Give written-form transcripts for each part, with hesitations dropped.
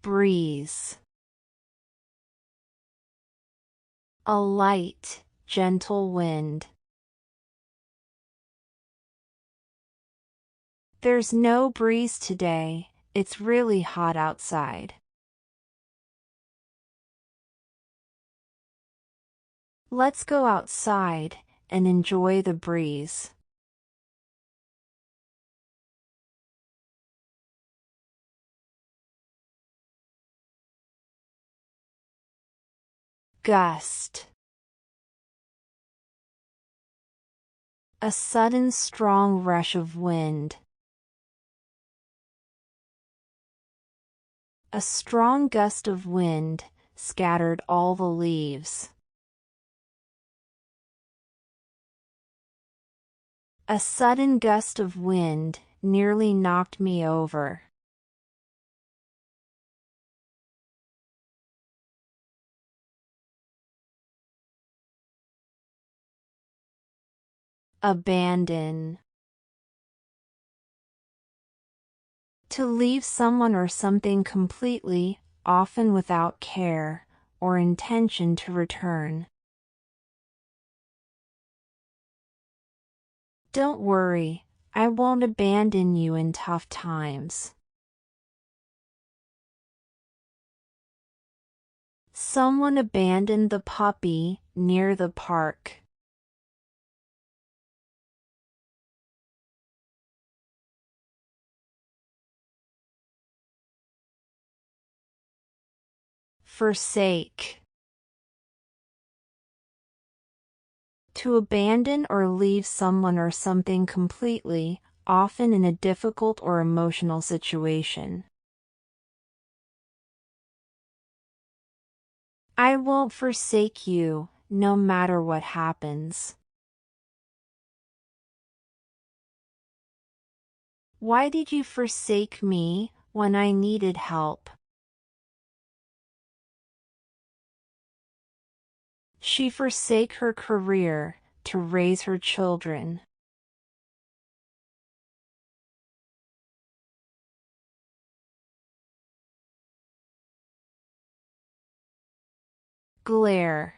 breeze. A light, gentle wind. There's no breeze today, it's really hot outside. Let's go outside and enjoy the breeze. Gust. A sudden strong rush of wind. A strong gust of wind scattered all the leaves. A sudden gust of wind nearly knocked me over. Abandon. To leave someone or something completely, often without care or intention to return. Don't worry, I won't abandon you in tough times. Someone abandoned the puppy near the park. Forsake. To abandon or leave someone or something completely, often in a difficult or emotional situation. I won't forsake you, no matter what happens. Why did you forsake me when I needed help? She forsake her career to raise her children. Glare.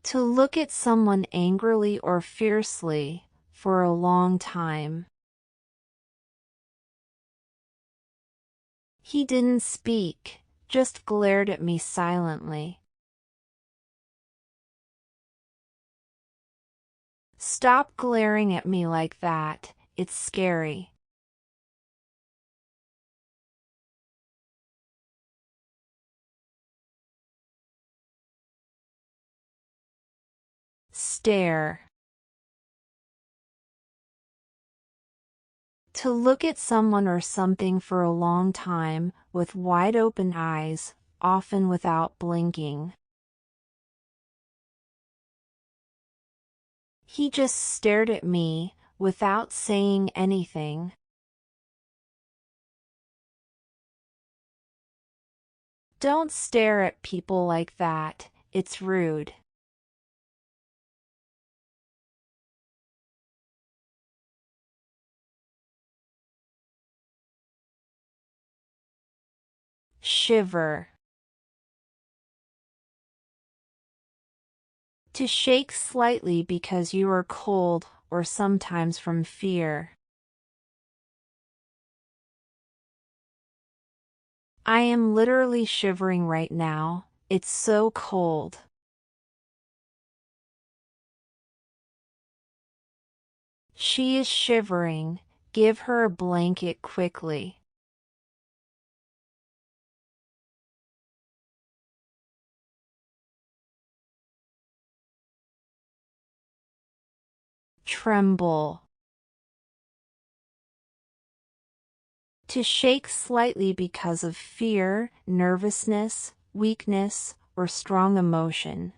To look at someone angrily or fiercely for a long time. He didn't speak, just glared at me silently. Stop glaring at me like that, it's scary. Stare. To look at someone or something for a long time, with wide open eyes, often without blinking. He just stared at me, without saying anything. Don't stare at people like that, it's rude. Shiver. To shake slightly because you are cold or sometimes from fear. I am literally shivering right now, it's so cold. She is shivering, give her a blanket quickly. Tremble. To shake slightly because of fear, nervousness, weakness, or strong emotion.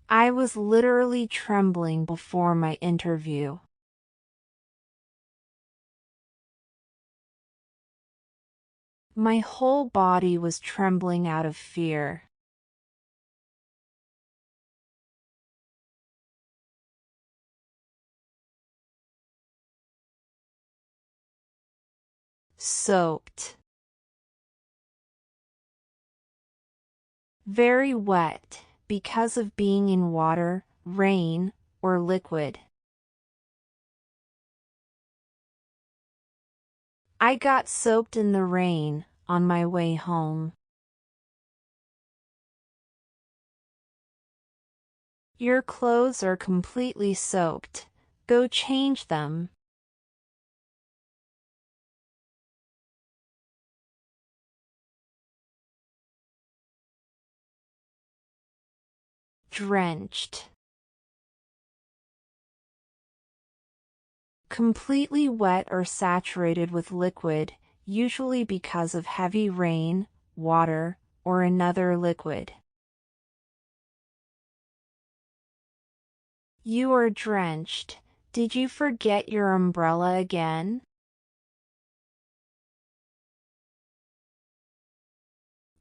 I was literally trembling before my interview. My whole body was trembling out of fear. Soaked. Very wet, because of being in water, rain, or liquid. I got soaked in the rain on my way home. Your clothes are completely soaked. Go change them. Drenched. Completely wet or saturated with liquid, usually because of heavy rain, water, or another liquid. You are drenched. Did you forget your umbrella again?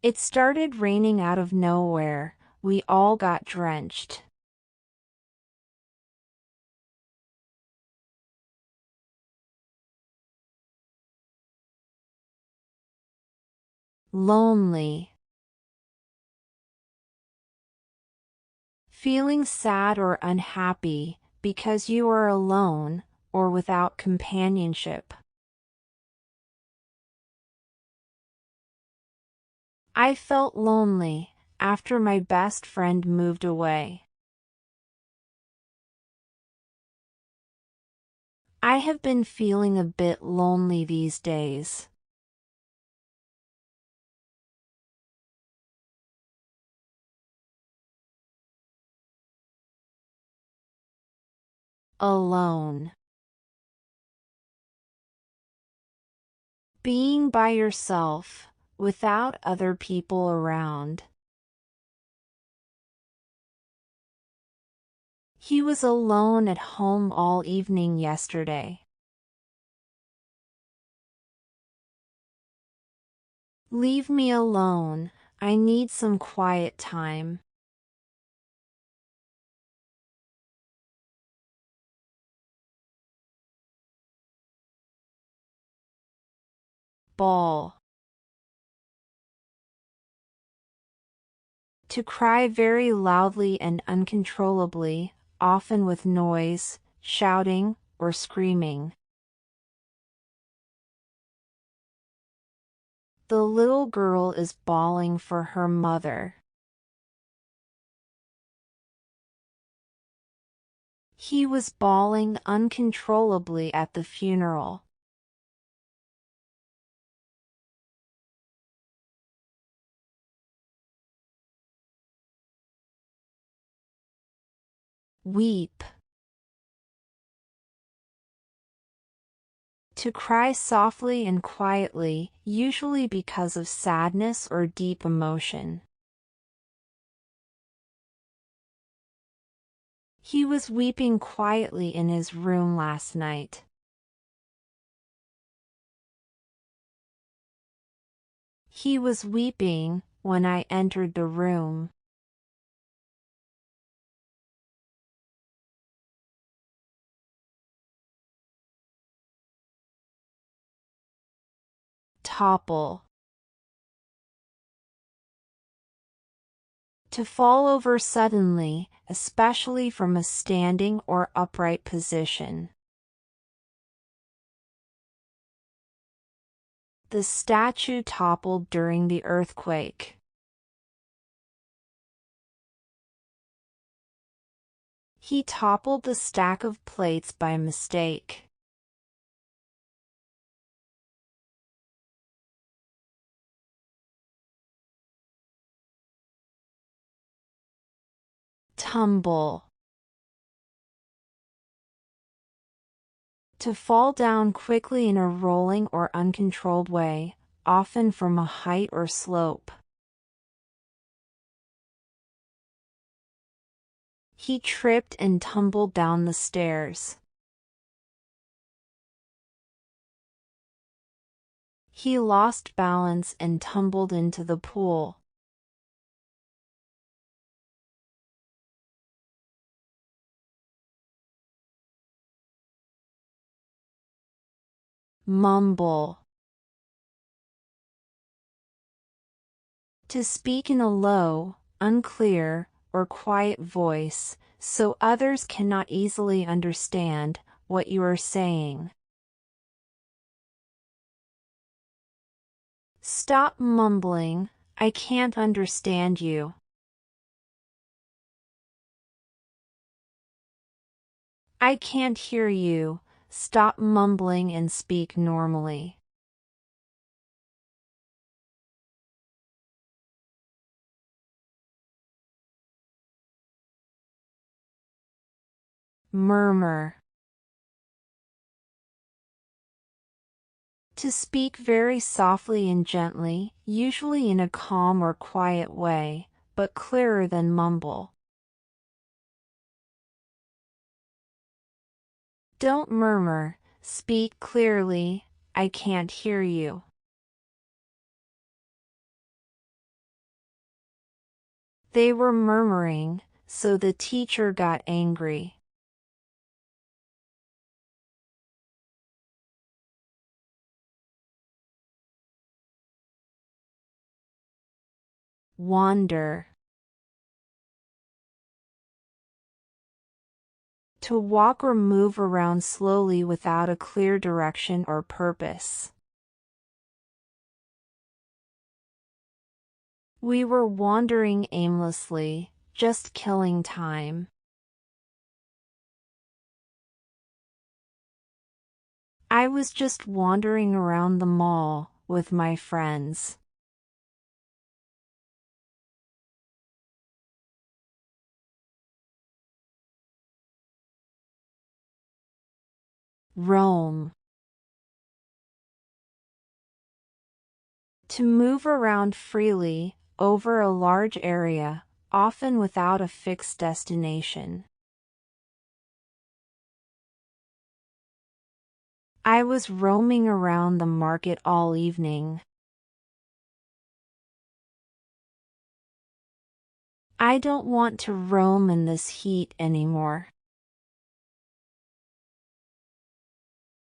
It started raining out of nowhere. We all got drenched. Lonely. Feeling sad or unhappy because you are alone or without companionship. I felt lonely after my best friend moved away. I have been feeling a bit lonely these days. Alone. Being by yourself, without other people around. He was alone at home all evening yesterday. Leave me alone. I need some quiet time. Bawl. To cry very loudly and uncontrollably, often with noise, shouting, or screaming. The little girl is bawling for her mother. He was bawling uncontrollably at the funeral. Weep. To cry softly and quietly, usually because of sadness or deep emotion. He was weeping quietly in his room last night. He was weeping when I entered the room. Topple. To fall over suddenly, especially from a standing or upright position. The statue toppled during the earthquake. He toppled the stack of plates by mistake. Tumble. To fall down quickly in a rolling or uncontrolled way, often from a height or slope. He tripped and tumbled down the stairs. He lost balance and tumbled into the pool. Mumble. To speak in a low, unclear, or quiet voice, so others cannot easily understand what you are saying. Stop mumbling, I can't understand you. I can't hear you, stop mumbling and speak normally. Murmur. To speak very softly and gently, usually in a calm or quiet way, but clearer than mumble. Don't murmur, speak clearly, I can't hear you. They were murmuring, so the teacher got angry. Wander. To walk or move around slowly without a clear direction or purpose. We were wandering aimlessly, just killing time. I was just wandering around the mall with my friends. Roam. To move around freely, over a large area, often without a fixed destination. I was roaming around the market all evening. I don't want to roam in this heat anymore.